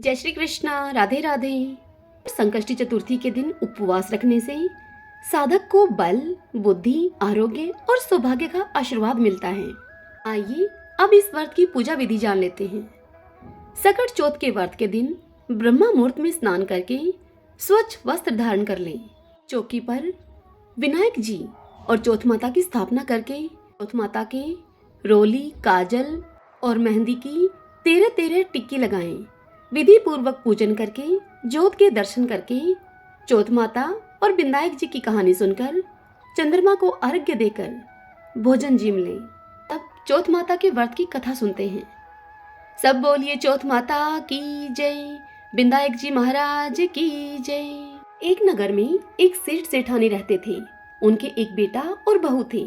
जय श्री कृष्णा। राधे राधे। संकष्टी चतुर्थी के दिन उपवास रखने से साधक को बल, बुद्धि, आरोग्य और सौभाग्य का आशीर्वाद मिलता है। आइए अब इस व्रत की पूजा विधि जान लेते हैं। सकट चौथ के व्रत के दिन ब्रह्मा मुहूर्त में स्नान करके स्वच्छ वस्त्र धारण कर लें। चौकी पर विनायक जी और चौथ माता की स्थापना करके चौथ माता के रोली, काजल और मेहंदी की 13-13 टिक्की लगाएं। विधि पूर्वक पूजन करके ज्योत के दर्शन करके चौथ माता और विनायक जी की कहानी सुनकर चंद्रमा को अर्घ्य देकर भोजन जीम लें। तब चौथ माता के व्रत की कथा सुनते हैं। सब बोलिए चौथ माता की जय, विनायक जी महाराज की जय। एक नगर में एक सेठ सेठानी रहते थे। उनके एक बेटा और बहू थे।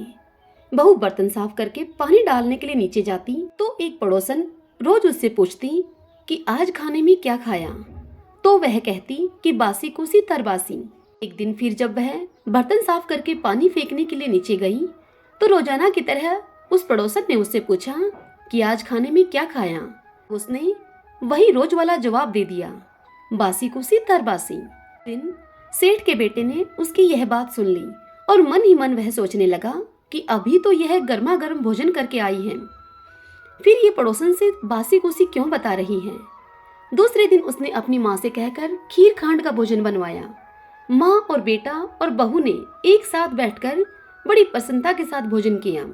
बहू बर्तन साफ करके पानी डालने के लिए नीचे जाती तो एक पड़ोसन रोज उससे पूछती कि आज खाने में क्या खाया, तो वह कहती कि बासी कुसी तरबासी। एक दिन फिर जब वह बर्तन साफ करके पानी फेंकने के लिए नीचे गई तो रोजाना की तरह उस पड़ोसन ने उससे पूछा कि आज खाने में क्या खाया। उसने वही रोज वाला जवाब दे दिया, बासी कुसी तरबासी। दिन सेठ के बेटे ने उसकी यह बात सुन ली और मन ही मन वह सोचने लगा कि अभी तो यह गर्मा गर्म भोजन करके आई है, फिर ये पड़ोसन से बासी कुसी क्यों बता रही है। दूसरे दिन उसने अपनी माँ से कहकर खीर खांड का भोजन बनवाया। माँ और बेटा और बहू ने एक साथ बैठकर बड़ी प्रसन्नता के साथ भोजन किया।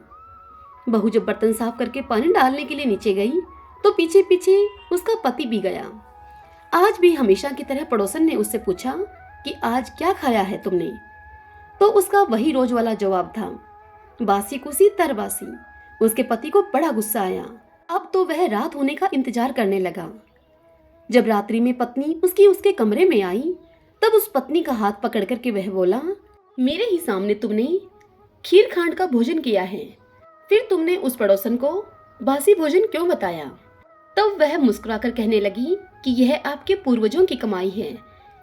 बहू जब बर्तन साफ करके पानी डालने के लिए नीचे गई तो पीछे पीछे उसका पति भी गया। आज भी हमेशा की तरह पड़ोसन ने उससे पूछा कि आज क्या खाया है तुमने, तो उसका वही रोज वाला जवाब था, बासी कुसी तरबासी। उसके पति को बड़ा गुस्सा आया। अब तो वह रात होने का इंतजार करने लगा। जब रात्रि में पत्नी उसके कमरे में आई तब उस पत्नी का हाथ पकड़ करके वह बोला, मेरे ही सामने तुमने खीर खांड का भोजन किया है, फिर तुमने उस पड़ोसन को बासी भोजन क्यों बताया। तब वह मुस्कुराकर कहने लगी कि यह आपके पूर्वजों की कमाई है,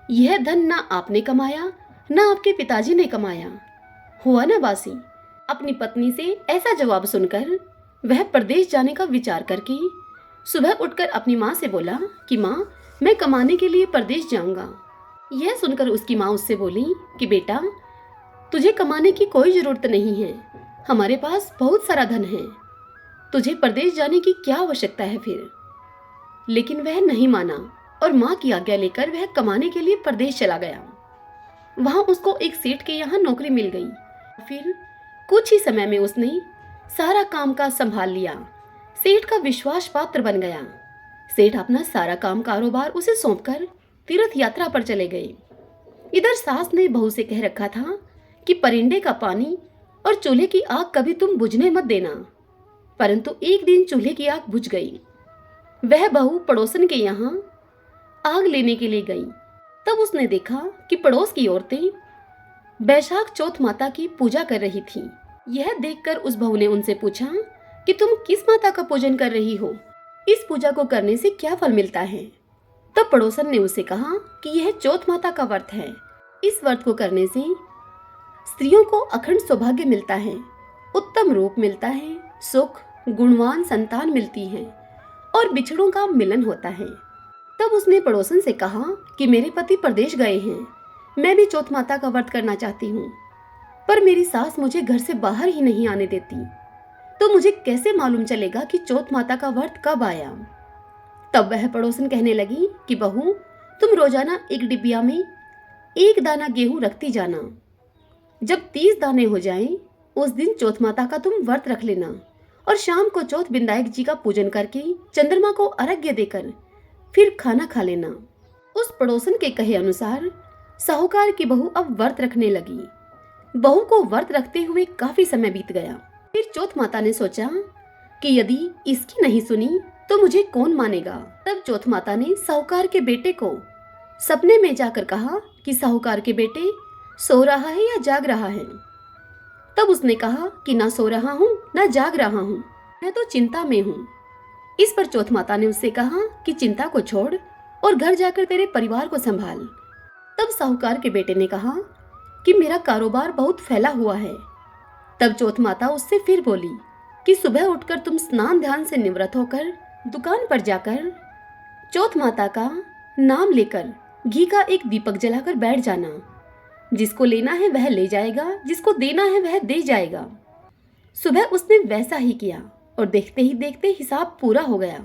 यह धन ना आपने कमाया ना आपके पिताजी ने कमाया, हुआ ना बासी। अपनी पत्नी से ऐसा जवाब सुनकर वह परदेश जाने का विचार करके सुबह उठकर अपनी माँ से बोला कि माँ, मैं कमाने के लिए परदेश जाऊंगा। यह सुनकर उसकी माँ उससे बोली कि बेटा, तुझे कमाने की कोई जरूरत नहीं है, हमारे पास बहुत सारा धन है, तुझे परदेश जाने की क्या आवश्यकता है फिर। लेकिन वह नहीं माना और माँ की आज्ञा लेकर वह कमाने के लिए परदेश चला गया। वहां उसको एक सेठ के यहाँ नौकरी मिल गई। फिर कुछ ही समय में उसने सारा कामकाज संभाल लिया, सेठ का विश्वास पात्र बन गया। सेठ अपना सारा काम कारोबार उसे सौंपकर तीर्थ यात्रा पर चले गए। इधर सास ने बहू से कह रखा था कि परिंदे का पानी और चूल्हे की आग कभी तुम बुझने मत देना, परंतु एक दिन चूल्हे की आग बुझ गई। वह बहू पड़ोसन के यहाँ आग लेने के लिए गई। तब उसने देखा कि पड़ोस की औरतें बैशाख चौथ माता की पूजा कर रही थीं। यह देखकर उस बहू ने उनसे पूछा कि तुम किस माता का पूजन कर रही हो, इस पूजा को करने से क्या फल मिलता है। तब पड़ोसन ने उसे कहा कि यह चौथ माता का व्रत है, इस व्रत को करने से स्त्रियों को अखंड सौभाग्य मिलता है, उत्तम रूप मिलता है, सुख, गुणवान संतान मिलती है और बिछड़ों का मिलन होता है। तब उसने पड़ोसन से कहा कि मेरे पति परदेश गए हैं, मैं भी चौथ माता का व्रत करना चाहती हूँ, पर मेरी सास मुझे घर से बाहर ही नहीं आने देती, तो मुझे कैसे मालूम चलेगा कि चौथ माता का व्रत कब आया। तब वह पड़ोसन कहने लगी कि बहू, तुम रोजाना एक डिबिया में एक दाना गेहूं रखती जाना, जब 30 दाने हो जाएं, उस दिन चौथ माता का तुम व्रत रख लेना और शाम को चौथ विनायक जी का पूजन करके चंद्रमा को अर्घ्य देकर फिर खाना खा लेना। उस पड़ोसन के कहे अनुसार साहूकार की बहू अब व्रत रखने लगी। बहू को व्रत रखते हुए काफी समय बीत गया। फिर चौथ माता ने सोचा कि यदि इसकी नहीं सुनी तो मुझे कौन मानेगा। तब चौथ माता ने साहूकार के बेटे को सपने में जाकर कहा कि साहूकार के बेटे सो रहा है या जाग रहा है। तब उसने कहा कि ना सो रहा हूँ ना जाग रहा हूँ, मैं तो चिंता में हूँ। इस पर चौथ माता ने उससे कहा कि चिंता को छोड़ और घर जाकर तेरे परिवार को संभाल। तब साहूकार के बेटे ने कहा कि मेरा कारोबार बहुत फैला हुआ है। तब चौथ माता उससे फिर बोली कि सुबह उठकर तुम स्नान ध्यान से निवृत्त होकर दुकान पर जाकर चौथ माता का नाम लेकर घी का एक दीपक जलाकर बैठ जाना। जिसको लेना है वह ले जाएगा, जिसको देना है वह दे जाएगा। सुबह उसने वैसा ही किया और देखते ही देखते हिसाब पूरा हो गया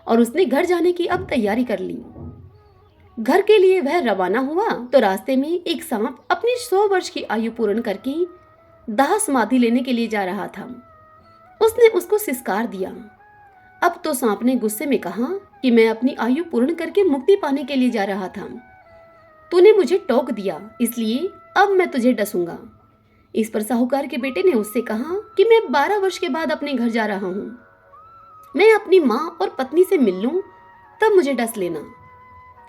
और उसने घर जाने की अब तैयारी कर ली। घर के लिए वह रवाना हुआ तो रास्ते में एक सांप अपनी 100 वर्ष की आयु पूर्ण करके दाह समाधि लेने के लिए जा रहा था। उसने उसको सिसकार दिया। अब तो सांप ने गुस्से में कहा कि मैं अपनी आयु पूर्ण करके मुक्ति पाने के लिए जा रहा था। तूने मुझे टोक दिया, इसलिए अब मैं तुझे डसूंगा। इस पर साहूकार के बेटे ने उससे कहा कि मैं 12 वर्ष के बाद अपने घर जा रहा हूँ। मैं अपनी माँ और पत्नी से मिल लूं, तब मुझे डस लेना।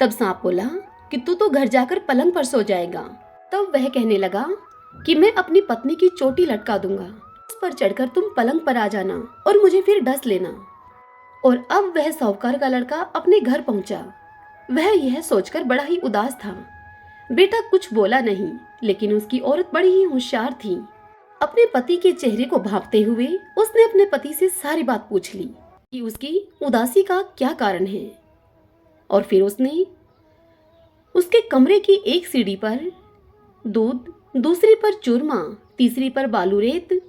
तब सांप बोला कि तू तो घर जाकर पलंग पर सो जाएगा। तब वह कहने लगा कि मैं अपनी पत्नी की चोटी लटका दूंगा, उस पर चढ़कर तुम पलंग पर आ जाना और मुझे फिर डस लेना। और अब वह साहूकार का लड़का अपने घर पहुंचा। वह यह सोचकर बड़ा ही उदास था। बेटा कुछ बोला नहीं, लेकिन उसकी औरत बड़ी ही होशियार थी। अपने पति के चेहरे को भांपते हुए उसने अपने पति से सारी बात पूछ ली कि उसकी उदासी का क्या कारण है। और फिर उसने उसके कमरे की एक सीढ़ी पर दूध, दूसरी पर चूरमा, तीसरी पर बालूरेत,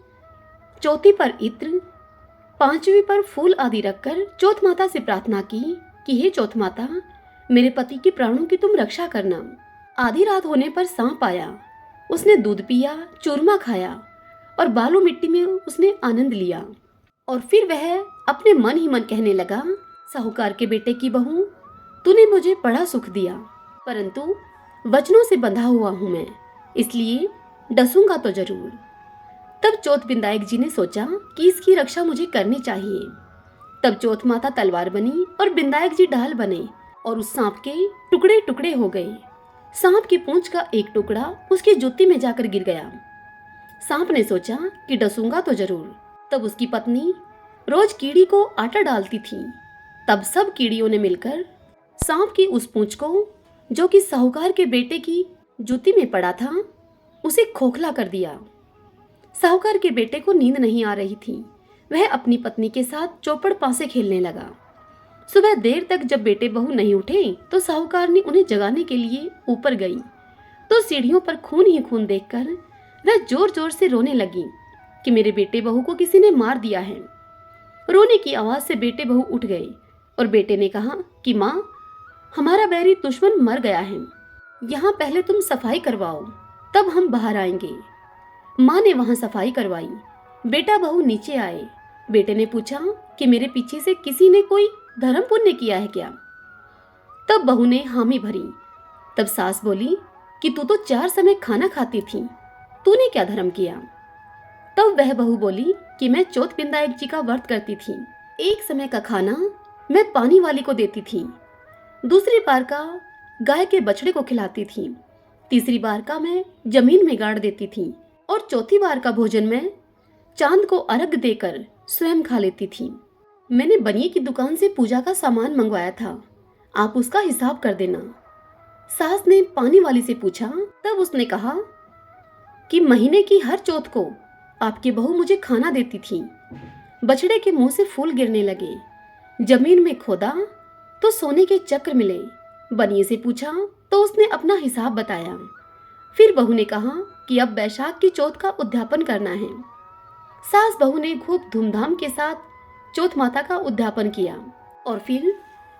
चौथी पर इत्र, पांचवी पर फूल आदि रखकर चौथ माता से प्रार्थना की कि हे चौथ माता, मेरे पति की प्राणों की तुम रक्षा करना। आधी रात होने पर सांप आया। उसने दूध पिया, चूरमा खाया और बालू मिट्टी में उसने आनंद लिया। और फिर वह अपने मन ही मन कहने लगा, साहूकार के बेटे की बहू, तूने मुझे बड़ा सुख दिया, परंतु वचनों से बंधा हुआ हूं मैं, इसलिए डसूंगा तो जरूर। तब चौथ बिंदायक जी ने सोचा कि इसकी रक्षा मुझे करनी चाहिए। तब चौथ माता तलवार बनी और बिंदायक जी ढाल बने और उस सांप के टुकड़े टुकड़े हो गए। सांप की पूंछ का एक टुकड़ा उसकी जूती में जाकर गिर गया। सांप ने सोचा कि डसूंगा तो जरूर। तब उसकी पत्नी रोज कीड़ी को आटा डालती थी। तब सब कीड़ियों ने मिलकर सांप की उस पूंछ को, जो कि साहूकार के बेटे की जूती में पड़ा था, उसे खोखला कर दिया। साहूकार के बेटे को नींद नहीं आ रही थी। वह अपनी पत्नी के साथ चौपड़ पासे खेलने लगा। सुबह देर तक जब बेटे बहू नहीं उठे तो साहूकार ने उन्हें जगाने के लिए ऊपर गई तो सीढ़ियों पर खून ही खून देखकर वह जोर जोर से रोने लगी कि मेरे बेटे बहू को किसी ने मार दिया है। रोने की आवाज से बेटे बहू उठ गए और बेटे ने कहा कि माँ, हमारा बैरी दुश्मन मर गया है। यहाँ पहले तुम सफाई करवाओ, तब हम बाहर आएंगे। माँ ने वहां सफाई करवाई। बेटा बहू नीचे आए। बेटे ने पूछा कि मेरे पीछे से किसी ने कोई धर्म पुण्य किया है क्या? तब बहू ने हामी भरी। तब सास बोली कि तू तो 4 समय खाना खाती थी, तूने क्या धर्म किया? तब वह बहू बोली कि मैं चौथ बिंदायक जी का व्रत करती थी। एक समय का खाना मैं पानी वाली को देती थी, दूसरी बार का गाय के बछड़े को खिलाती थी, तीसरी बार का मैं जमीन में गाड़ देती थी और चौथी बार का भोजन मैं चांद को अर्घ देकर स्वयं खा लेती थी। मैंने बनिए की दुकान से पूजा का सामान मंगवाया था, आप उसका हिसाब कर देना। सास ने पानी वाली से पूछा। तब उसने कहा कि महीने की हर चौथ को आपकी बहू मुझे खाना देती थी। बछड़े के मुंह से फूल गिरने लगे। जमीन में खोदा तो सोने के चक्र मिले। बनिए से पूछा तो उसने अपना हिसाब बताया। फिर बहू ने कहा कि अब बैशाख की चौथ का उद्यापन करना है। सास बहू ने खूब धूमधाम के साथ चौथ माता का उद्यापन किया और फिर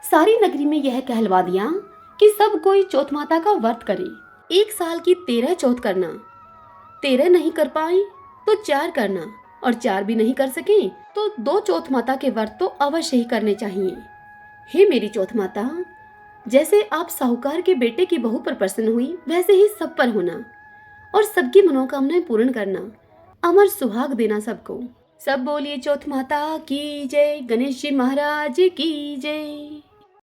सारी नगरी में यह कहलवा दिया कि सब कोई चौथ माता का व्रत करे। 1 साल की 13 चौथ करना, 13 नहीं कर पाए तो 4 करना और 4 भी नहीं कर सके तो 2 चौथ माता के व्रत तो अवश्य ही करने चाहिए। हे मेरी चौथ माता, जैसे आप साहूकार के बेटे की बहू पर प्रसन्न हुई, वैसे ही सब पर होना और सबकी मनोकामनाएं पूर्ण करना, अमर सुहाग देना सबको। सब बोलिए चौथ माता की जय, गणेश जी महाराज की जय।